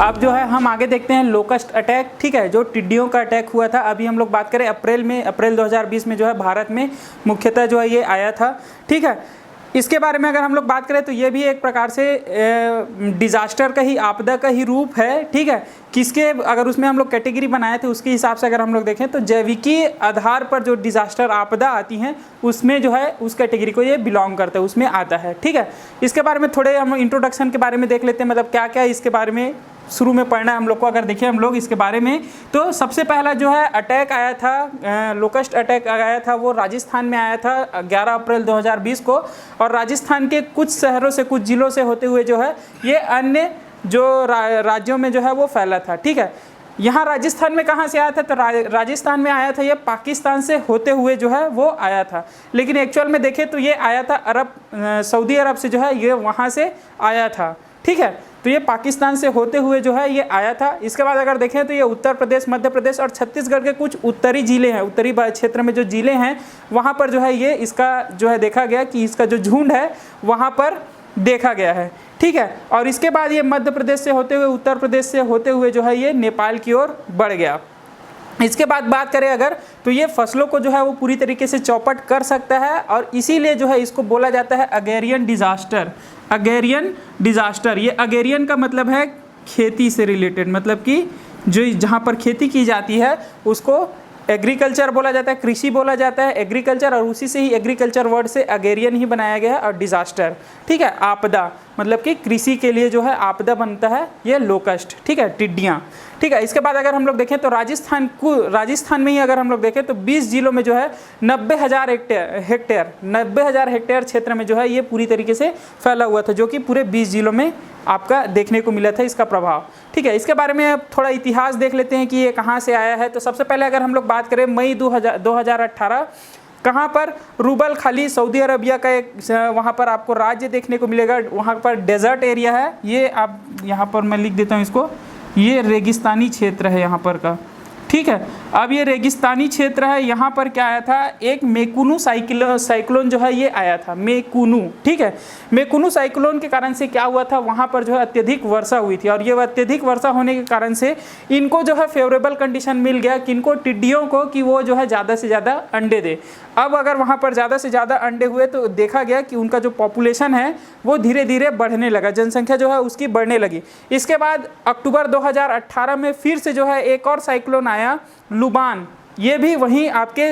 अब जो है हम आगे देखते हैं लोकस्ट अटैक, ठीक है, जो टिड्डियों का अटैक हुआ था। अभी हम लोग बात करें अप्रैल 2020 में जो है भारत में मुख्यतः जो है ये आया था, ठीक है। इसके बारे में अगर हम लोग बात करें तो ये भी एक प्रकार से डिज़ास्टर का ही, आपदा का ही रूप है, ठीक है। किसके अगर उसमें हम लोग कैटेगरी बनाए थे उसके हिसाब से अगर हम लोग देखें तो जैविकी आधार पर जो डिज़ास्टर आपदा आती हैं उसमें जो है उस कैटेगरी को ये बिलोंग करता है, उसमें आता है, ठीक है। इसके बारे में थोड़े हम इंट्रोडक्शन के बारे में देख लेते हैं, मतलब क्या क्या इसके बारे में शुरू में पढ़ना है हम लोग को। अगर देखें हम लोग इसके बारे में तो सबसे पहला जो है अटैक आया था, लोकस्ट अटैक आया था, वो राजस्थान में आया था 11 अप्रैल 2020 को। और राजस्थान के कुछ शहरों से, कुछ ज़िलों से होते हुए जो है ये अन्य जो राज्यों में जो है वो फैला था, ठीक है। यहाँ राजस्थान में कहाँ से आया था, तो राजस्थान में आया था ये पाकिस्तान से होते हुए जो है वो आया था। लेकिन एक्चुअल में देखें तो ये आया था सऊदी अरब से जो है ये वहाँ से आया था, ठीक है। तो ये पाकिस्तान से होते हुए जो है ये आया था। इसके बाद अगर देखें तो ये उत्तर प्रदेश, मध्य प्रदेश और छत्तीसगढ़ के कुछ उत्तरी ज़िले हैं, उत्तरी क्षेत्र में जो ज़िले हैं वहाँ पर जो है ये इसका जो है देखा गया कि इसका जो झुंड है वहाँ पर देखा गया है, ठीक है। और इसके बाद ये मध्य प्रदेश से होते हुए, उत्तर प्रदेश से होते हुए जो है ये नेपाल की ओर बढ़ गया। इसके बाद बात करें अगर तो ये फसलों को जो है वो पूरी तरीके से चौपट कर सकता है और इसीलिए जो है इसको बोला जाता है अगेरियन डिज़ास्टर। अगेरियन डिज़ास्टर, ये अगेरियन का मतलब है खेती से रिलेटेड, मतलब कि जो जहाँ पर खेती की जाती है उसको एग्रीकल्चर बोला जाता है, कृषि बोला जाता है, एग्रीकल्चर, और उसी से ही एग्रीकल्चर वर्ड से अगेरियन ही बनाया गया है। और डिज़ास्टर, ठीक है, आपदा, मतलब कि कृषि के लिए जो है आपदा बनता है ये लोकस्ट, ठीक है, टिड्डियाँ, ठीक है। इसके बाद अगर हम लोग देखें तो राजस्थान में ही अगर हम लोग देखें तो 20 जिलों में जो है 90,000 हेक्टेयर क्षेत्र में जो है ये पूरी तरीके से फैला हुआ था, जो कि पूरे 20 जिलों में आपका देखने को मिला था इसका प्रभाव, ठीक है। इसके बारे में थोड़ा इतिहास देख लेते हैं कि ये कहाँ से आया है। तो सबसे पहले अगर हम लोग बात करें मई 2018, कहाँ पर, रूबल खाली सऊदी अरबिया का एक वहाँ पर आपको राज्य देखने को मिलेगा। वहाँ पर डेजर्ट एरिया है, ये आप यहाँ पर मैं लिख देता हूँ इसको, ये रेगिस्तानी क्षेत्र है यहाँ पर का, ठीक है। अब ये रेगिस्तानी क्षेत्र है, यहाँ पर क्या आया था, एक मेकुनु साइक्लोन जो है ये आया था, मेकुनु, ठीक है। मेकुनु साइक्लोन के कारण से क्या हुआ था, वहाँ पर जो है अत्यधिक वर्षा हुई थी और ये अत्यधिक वर्षा होने के कारण से इनको जो है फेवरेबल कंडीशन मिल गया, किनको, टिड्डियों को, कि वो जो है ज़्यादा से ज़्यादा अंडे दे। अब अगर वहाँ पर ज़्यादा से ज़्यादा अंडे हुए तो देखा गया कि उनका जो पॉपुलेशन है वो धीरे धीरे बढ़ने लगा, जनसंख्या जो है उसकी बढ़ने लगी। इसके बाद अक्टूबर 2018 में फिर से जो है एक और साइक्लोन आया, लुबान, ये भी वहीं आपके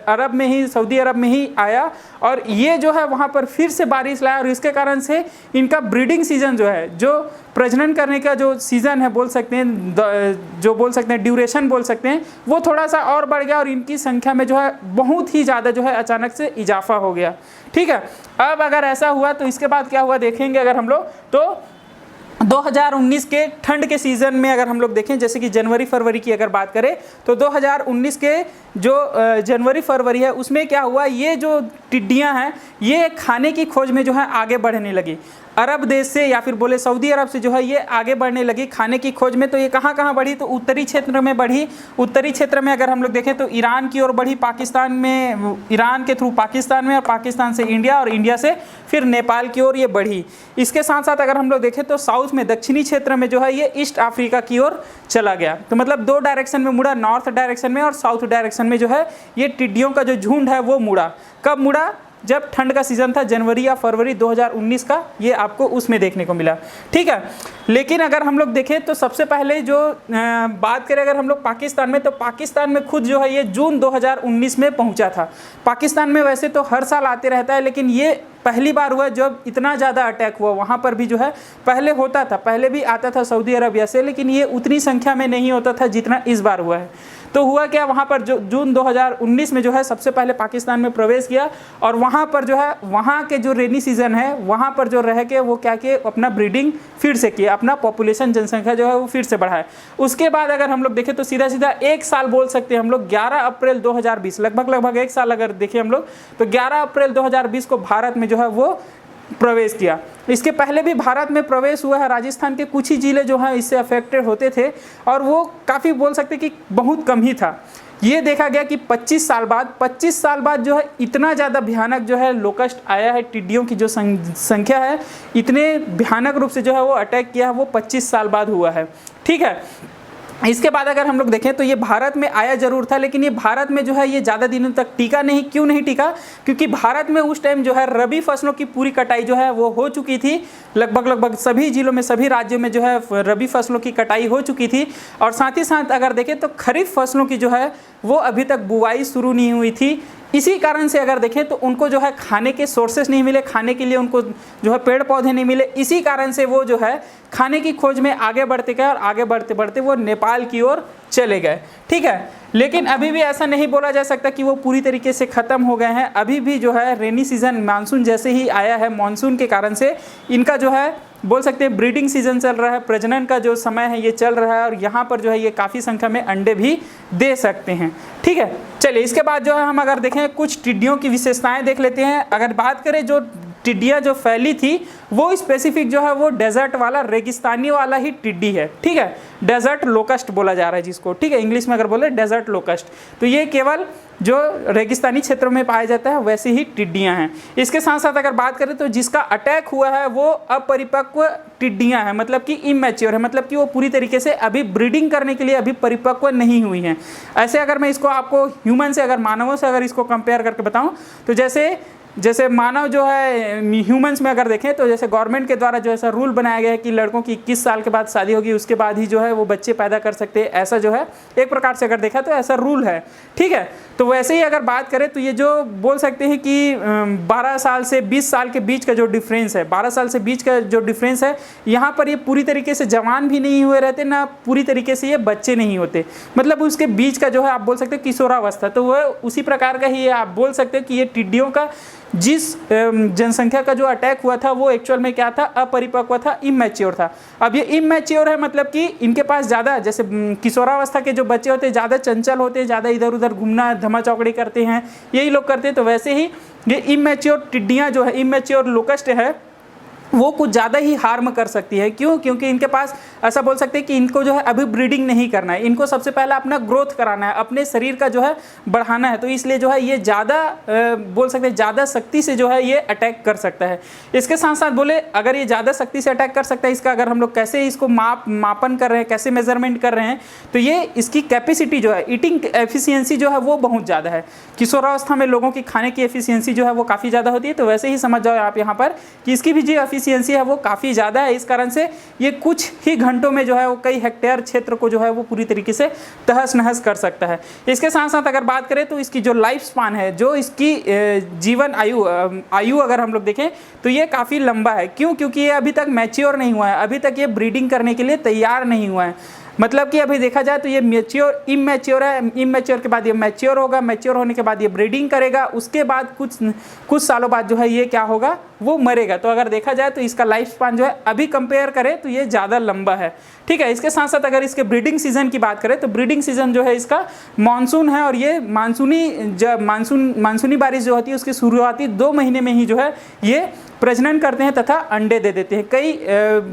अरब में ही, सऊदी अरब में ही आया और ये जो है वहाँ पर फिर से बारिश लाया और इसके कारण से इनका ब्रीडिंग सीजन जो है, जो प्रजनन करने का जो सीज़न है बोल सकते हैं, जो बोल सकते हैं ड्यूरेशन बोल सकते हैं, वो थोड़ा सा और बढ़ गया और इनकी संख्या में जो है बहुत ही ज़्यादा जो है अचानक से इजाफा हो गया, ठीक है। अब अगर ऐसा हुआ तो इसके बाद क्या हुआ देखेंगे अगर हम लोग तो 2019 के ठंड के सीज़न में अगर हम लोग देखें, जैसे कि जनवरी फरवरी की अगर बात करें तो 2019 के जो जनवरी फरवरी है उसमें क्या हुआ, ये जो टिड्डियां हैं ये खाने की खोज में जो है आगे बढ़ने लगी। अरब देश से या फिर बोले सऊदी अरब से जो है ये आगे बढ़ने लगी खाने की खोज में। तो ये कहाँ कहाँ बढ़ी, तो उत्तरी क्षेत्र में बढ़ी। उत्तरी क्षेत्र में अगर हम लोग देखें तो ईरान की ओर बढ़ी, पाकिस्तान में, ईरान के थ्रू पाकिस्तान में और पाकिस्तान से इंडिया और इंडिया से फिर नेपाल की ओर ये बढ़ी। इसके साथ साथ अगर हम लोग देखें तो साउथ में, दक्षिणी क्षेत्र में जो है ये ईस्ट अफ्रीका की ओर चला गया। तो मतलब दो डायरेक्शन में मुड़ा, नॉर्थ डायरेक्शन में और साउथ डायरेक्शन में जो है ये टिड्डियों का जो झुंड है वो मुड़ा। कब मुड़ा, जब ठंड का सीज़न था, जनवरी या फरवरी 2019 का, ये आपको उसमें देखने को मिला, ठीक है। लेकिन अगर हम लोग देखें तो सबसे पहले जो बात करें अगर हम लोग पाकिस्तान में, तो पाकिस्तान में खुद जो है ये जून 2019 में पहुंचा था। पाकिस्तान में वैसे तो हर साल आते रहता है, लेकिन ये पहली बार हुआ जब इतना ज़्यादा अटैक हुआ। वहाँ पर भी जो है पहले होता था, पहले भी आता था सऊदी अरबिया से, लेकिन ये उतनी संख्या में नहीं होता था जितना इस बार हुआ है। तो हुआ क्या, वहाँ पर जो जून 2019 में जो है सबसे पहले पाकिस्तान में प्रवेश किया और वहाँ पर जो है वहाँ के जो रेनी सीज़न है वहाँ पर जो रह के वो क्या किए, अपना ब्रीडिंग फिर से किया, अपना पॉपुलेशन, जनसंख्या जो है वो फिर से बढ़ाए। उसके बाद अगर हम लोग देखें तो सीधा सीधा एक साल बोल सकते हैं हम लोग, 11 अप्रैल 2020, लगभग एक साल अगर देखें हम लोग तो 11 अप्रैल 2020 को भारत में जो है वो प्रवेश किया। इसके पहले भी भारत में प्रवेश हुआ है, राजस्थान के कुछ ही जिले जो हैं इससे अफेक्टेड होते थे और वो काफ़ी बोल सकते कि बहुत कम ही था। ये देखा गया कि 25 साल बाद जो है इतना ज़्यादा भयानक जो है लोकस्ट आया है, टिड्डियों की जो संख्या है इतने भयानक रूप से जो है वो अटैक किया है, वो 25 साल बाद हुआ है। ठीक है, इसके बाद अगर हम लोग देखें तो ये भारत में आया जरूर था, लेकिन ये भारत में जो है ये ज़्यादा दिनों तक टिका नहीं। क्यों नहीं टिका? क्योंकि भारत में उस टाइम जो है रबी फसलों की पूरी कटाई जो है वो हो चुकी थी। लगभग सभी जिलों में, सभी राज्यों में जो है रबी फसलों की कटाई हो चुकी थी। और साथ ही साथ अगर देखें तो खरीफ फसलों की जो है वो अभी तक बुआई शुरू नहीं हुई थी। इसी कारण से अगर देखें तो उनको जो है खाने के सोर्सेस नहीं मिले, खाने के लिए उनको जो है पेड़ पौधे नहीं मिले। इसी कारण से वो जो है खाने की खोज में आगे बढ़ते गए और आगे बढ़ते बढ़ते वो नेपाल की ओर चले गए। ठीक है, लेकिन अभी भी ऐसा नहीं बोला जा सकता कि वो पूरी तरीके से ख़त्म हो गए हैं। अभी भी जो है रेनी सीजन मानसून जैसे ही आया है, मानसून के कारण से इनका जो है बोल सकते हैं ब्रीडिंग सीजन चल रहा है, प्रजनन का जो समय है ये चल रहा है और यहाँ पर जो है ये काफ़ी संख्या में अंडे भी दे सकते हैं। ठीक है, चलिए इसके बाद जो है हम अगर देखें कुछ टिड्डियों की विशेषताएं देख लेते हैं। अगर बात करें जो टिड्डियाँ जो फैली थी वो स्पेसिफिक जो है वो डेजर्ट वाला, रेगिस्तानी वाला ही टिड्डी है। ठीक है, डेजर्ट लोकस्ट बोला जा रहा है जिसको। ठीक है, इंग्लिश में अगर बोले डेजर्ट लोकस्ट, तो ये केवल जो रेगिस्तानी क्षेत्रों में पाया जाता है वैसी ही टिड्डियां हैं। इसके साथ साथ अगर बात करें तो जिसका अटैक हुआ है वो अपरिपक्व टिड्डियां हैं, मतलब कि इमैच्योर है, मतलब कि वो पूरी तरीके से अभी ब्रीडिंग करने के लिए अभी परिपक्व नहीं हुई हैं। ऐसे अगर मैं इसको आपको ह्यूमन से, अगर मानवों से अगर इसको कंपेयर करके बताऊं तो जैसे मानव जो है ह्यूमंस में अगर देखें तो जैसे गवर्नमेंट के द्वारा जो ऐसा रूल बनाया गया है कि लड़कों की 21 साल के बाद शादी होगी, उसके बाद ही जो है वो बच्चे पैदा कर सकते हैं। ऐसा जो है एक प्रकार से अगर देखा तो ऐसा रूल है। ठीक है, तो वैसे ही अगर बात करें तो ये जो बोल सकते हैं कि 12 साल से 20 साल के बीच का जो डिफरेंस है, 12 साल से बीच का जो डिफरेंस है, यहाँ पर ये पूरी तरीके से जवान भी नहीं हुए रहते, ना पूरी तरीके से ये बच्चे नहीं होते, मतलब उसके बीच का जो है आप बोल सकते हैं किशोरावस्था। तो वह उसी प्रकार का ही आप बोल सकते हैं कि ये टिड्डियों का जिस जनसंख्या का जो अटैक हुआ था वो एक्चुअल में क्या था, अपरिपक्व था, इमैच्योर था। अब ये इमैच्योर है, मतलब कि इनके पास ज़्यादा, जैसे किशोरावस्था के जो बच्चे होते हैं ज़्यादा चंचल होते हैं, ज़्यादा इधर उधर घूमना धमा चौकड़ी करते हैं, यही लोग करते हैं। तो वैसे ही ये इमैच्योर टिड्डियाँ जो है, इमैच्योर लोकस्ट है, वो कुछ ज़्यादा ही हार्म कर सकती है। क्यों? क्योंकि इनके पास ऐसा बोल सकते हैं कि इनको जो है अभी ब्रीडिंग नहीं करना है, इनको सबसे पहले अपना ग्रोथ कराना है, अपने शरीर का जो है बढ़ाना है। तो इसलिए जो है ये ज़्यादा बोल सकते हैं ज़्यादा शक्ति से जो है ये अटैक कर सकता है। इसके साथ साथ बोले अगर ये ज़्यादा शक्ति से अटैक कर सकता है, इसका अगर हम लोग कैसे इसको मापन कर रहे हैं, कैसे मेजरमेंट कर रहे हैं, तो ये इसकी कैपेसिटी जो है, ईटिंग एफिशिएंसी जो है वो बहुत ज़्यादा है। किशोरावस्था में लोगों की खाने की एफिशिएंसी जो है वो काफ़ी ज़्यादा होती है। तो वैसे ही समझ जाओ आप यहाँ पर कि इसकी भी जो एफिशिएंसी है वो काफ़ी ज़्यादा है। इस कारण से ये कुछ ही घंटों में जो है वो कई हेक्टेयर क्षेत्र को जो है वो पूरी तरीके से तहस नहस कर सकता है। इसके साथ साथ अगर बात करें तो इसकी जो लाइफ स्पान है, जो इसकी जीवन आयु अगर हम लोग देखें तो ये काफ़ी लंबा है। क्यों? क्योंकि ये अभी तक मैच्योर नहीं हुआ है, अभी तक ये ब्रीडिंग करने के लिए तैयार नहीं हुआ है। मतलब कि अभी देखा जाए तो ये इमैच्योर है, इमैच्योर के बाद ये मैच्योर होगा, मैच्योर होने के बाद ये ब्रीडिंग करेगा, उसके बाद कुछ सालों बाद जो है ये क्या होगा, वो मरेगा। तो अगर देखा जाए तो इसका लाइफ स्पान जो है अभी कंपेयर करें तो ये ज़्यादा लंबा है। ठीक है, इसके साथ साथ अगर इसके ब्रीडिंग सीजन की बात करें तो ब्रीडिंग सीजन जो है इसका मानसून है, और ये मानसूनी बारिश जो होती है उसकी शुरुआती 2 महीने में ही जो है ये प्रजनन करते हैं तथा अंडे दे देते हैं। कई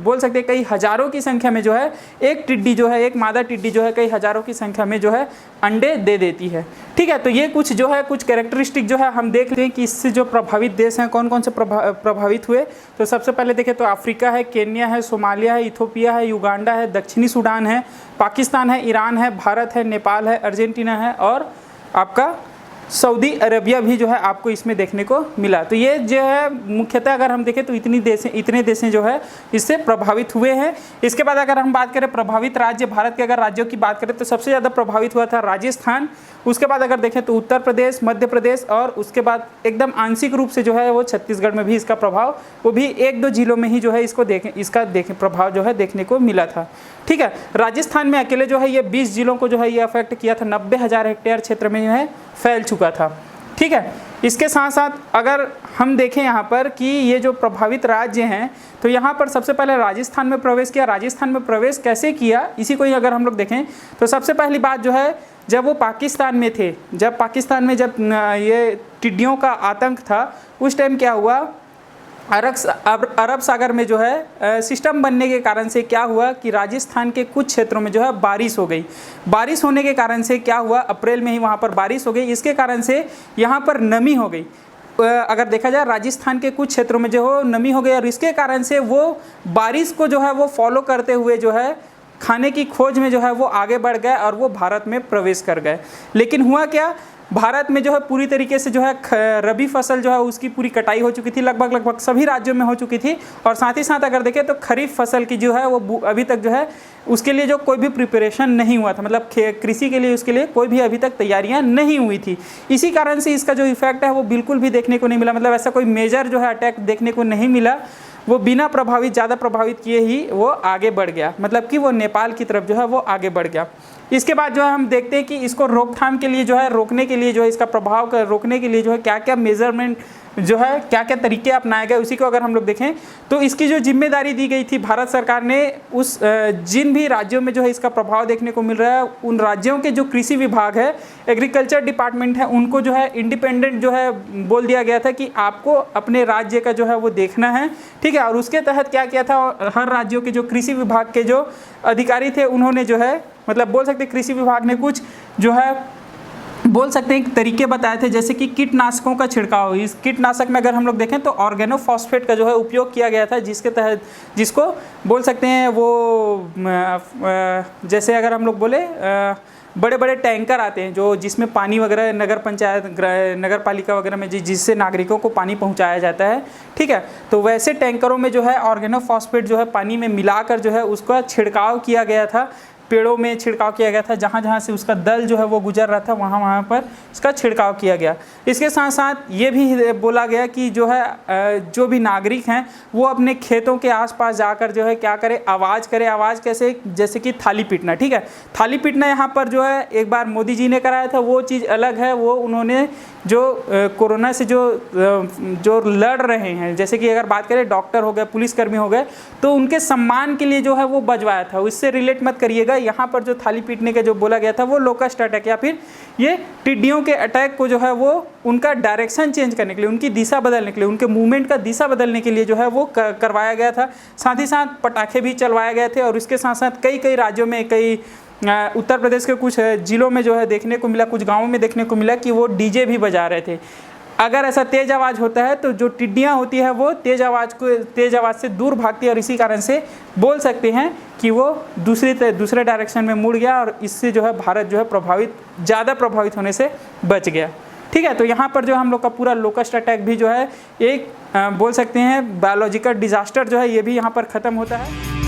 बोल सकते हैं कई हजारों की संख्या में जो है एक टिड्डी जो है, एक मादा टिड्डी जो है कई हजारों की संख्या में जो है अंडे दे देती है। ठीक है, तो ये कुछ जो है कुछ कैरेक्टरिस्टिक जो है हम देख लेते हैं कि इससे जो प्रभावित देश हैं कौन कौन से प्रभावित हुए। तो सबसे पहले देखें तो अफ्रीका है, केन्या है, सोमालिया है, इथोपिया है, युगांडा है, दक्षिणी सूडान है, पाकिस्तान है, ईरान है, भारत है, नेपाल है, अर्जेंटीना है और आपका सऊदी अरबिया भी जो है आपको इसमें देखने को मिला। तो ये जो है मुख्यतः अगर हम देखें तो इतने देशें जो है इससे प्रभावित हुए हैं। इसके बाद अगर हम बात करें प्रभावित राज्य, भारत के अगर राज्यों की बात करें तो सबसे ज़्यादा प्रभावित हुआ था राजस्थान। उसके बाद अगर देखें तो उत्तर प्रदेश, मध्य प्रदेश और उसके बाद एकदम आंशिक रूप से जो है वो छत्तीसगढ़ में भी इसका प्रभाव, वो भी 1-2 जिलों में ही जो है इसका प्रभाव जो है देखने को मिला था। ठीक है, राजस्थान में अकेले जो है ये 20 जिलों को जो है ये अफेक्ट किया था, 90,000 हेक्टेयर क्षेत्र में जो है फैल चुका था। ठीक है, इसके साथ साथ अगर हम देखें यहाँ पर कि ये जो प्रभावित राज्य हैं तो यहाँ पर सबसे पहले राजस्थान में प्रवेश किया। राजस्थान में प्रवेश कैसे किया, इसी को ही अगर हम लोग देखें तो सबसे पहली बात जो है जब वो पाकिस्तान में थे, जब ये टिड्डियों का आतंक था, उस टाइम क्या हुआ, अरब सागर में जो है सिस्टम बनने के कारण से क्या हुआ कि राजस्थान के कुछ क्षेत्रों में जो है बारिश हो गई। बारिश होने के कारण से क्या हुआ, अप्रैल में ही वहाँ पर बारिश हो गई, इसके कारण से यहाँ पर नमी हो गई। अगर देखा जाए राजस्थान के कुछ क्षेत्रों में जो है नमी हो गई और इसके कारण से वो बारिश को जो है वो फॉलो करते हुए जो है खाने की खोज में जो है वो आगे बढ़ गए और वो भारत में प्रवेश कर गए। लेकिन हुआ क्या, भारत में जो है पूरी तरीके से जो है रबी फसल जो है उसकी पूरी कटाई हो चुकी थी, लगभग सभी राज्यों में हो चुकी थी। और साथ ही साथ अगर देखें तो खरीफ फसल की जो है वो अभी तक जो है उसके लिए जो कोई भी प्रिपरेशन नहीं हुआ था, मतलब कृषि के लिए उसके लिए कोई भी अभी तक तैयारियां नहीं हुई थी। इसी कारण से इसका जो इफेक्ट है वो बिल्कुल भी देखने को नहीं मिला, मतलब ऐसा कोई मेजर जो है अटैक देखने को नहीं मिला। वो बिना प्रभावित, ज़्यादा प्रभावित किए ही वो आगे बढ़ गया, मतलब कि वो नेपाल की तरफ जो है वो आगे बढ़ गया। इसके बाद जो है हम देखते हैं कि इसको रोकथाम के लिए जो है, रोकने के लिए जो है, इसका प्रभाव रोकने के लिए जो है क्या क्या मेजरमेंट जो है, क्या क्या तरीके अपनाए गए, उसी को अगर हम लोग देखें तो इसकी जो जिम्मेदारी दी गई थी भारत सरकार ने, उस जिन भी राज्यों में जो है इसका प्रभाव देखने को मिल रहा है उन राज्यों के जो कृषि विभाग है, एग्रीकल्चर डिपार्टमेंट है, उनको जो है इंडिपेंडेंट जो है बोल दिया गया था कि आपको अपने राज्य का जो है वो देखना है, ठीक है। और उसके तहत क्या किया था, हर राज्यों के जो कृषि विभाग के जो अधिकारी थे उन्होंने जो है, मतलब बोल सकते कृषि विभाग ने कुछ जो है बोल सकते हैं तरीके बताए थे, जैसे कि कीटनाशकों का छिड़काव। इस कीटनाशक में अगर हम लोग देखें तो ऑर्गेनोफॉस्फेट का जो है उपयोग किया गया था, जिसके तहत जिसको बोल सकते हैं वो जैसे अगर हम लोग बोले बड़े बड़े टैंकर आते हैं जो जिसमें पानी वगैरह नगर पंचायत नगर पालिका वगैरह में जिससे नागरिकों को पानी पहुंचाया जाता है, ठीक है। तो वैसे टैंकरों में जो है ऑर्गेनोफॉस्फेट जो है पानी में मिलाकर जो है उसका छिड़काव किया गया था, पेड़ों में छिड़काव किया गया था, जहाँ जहाँ से उसका दल जो है वो गुजर रहा था वहाँ वहाँ पर इसका छिड़काव किया गया। इसके साथ साथ ये भी बोला गया कि जो है जो भी नागरिक हैं वो अपने खेतों के आसपास जाकर जो है क्या करे, आवाज़ करे। आवाज़ कैसे, जैसे कि थाली पीटना, ठीक है। थाली पीटना यहाँ पर जो है एक बार मोदी जी ने कराया था, वो चीज़ अलग है। वो उन्होंने जो कोरोना से जो लड़ रहे हैं, जैसे कि अगर बात करें डॉक्टर हो गए, पुलिसकर्मी हो गए, तो उनके सम्मान के लिए जो है वो बजवाया था। उससे रिलेट मत करिएगा, यहाँ पर जो थाली पीटने का जो बोला गया था वो लोकस्ट अटैक या फिर ये टिड्डियों के अटैक को जो है वो उनका डायरेक्शन चेंज करने के लिए, उनकी दिशा बदलने के लिए, उनके मूवमेंट का दिशा बदलने के लिए जो है वो करवाया गया था। साथ ही साथ पटाखे भी चलवाए गए थे और इसके साथ साथ कई राज्यों में, कई उत्तर प्रदेश के कुछ जिलों में जो है देखने को मिला, कुछ गाँवों में देखने को मिला कि वो डीजे भी बजा रहे थे। अगर ऐसा तेज़ आवाज़ होता है तो जो टिड्डियाँ होती है वो तेज़ आवाज़ से दूर भागती है और इसी कारण से बोल सकते हैं कि वो दूसरे डायरेक्शन में मुड़ गया और इससे जो है भारत जो है ज़्यादा प्रभावित होने से बच गया, ठीक है। तो यहाँ पर जो हम लोग का पूरा लोकस्ट अटैक भी जो है एक बोल सकते हैं बायोलॉजिकल डिजास्टर जो है ये भी यहाँ पर ख़त्म होता है।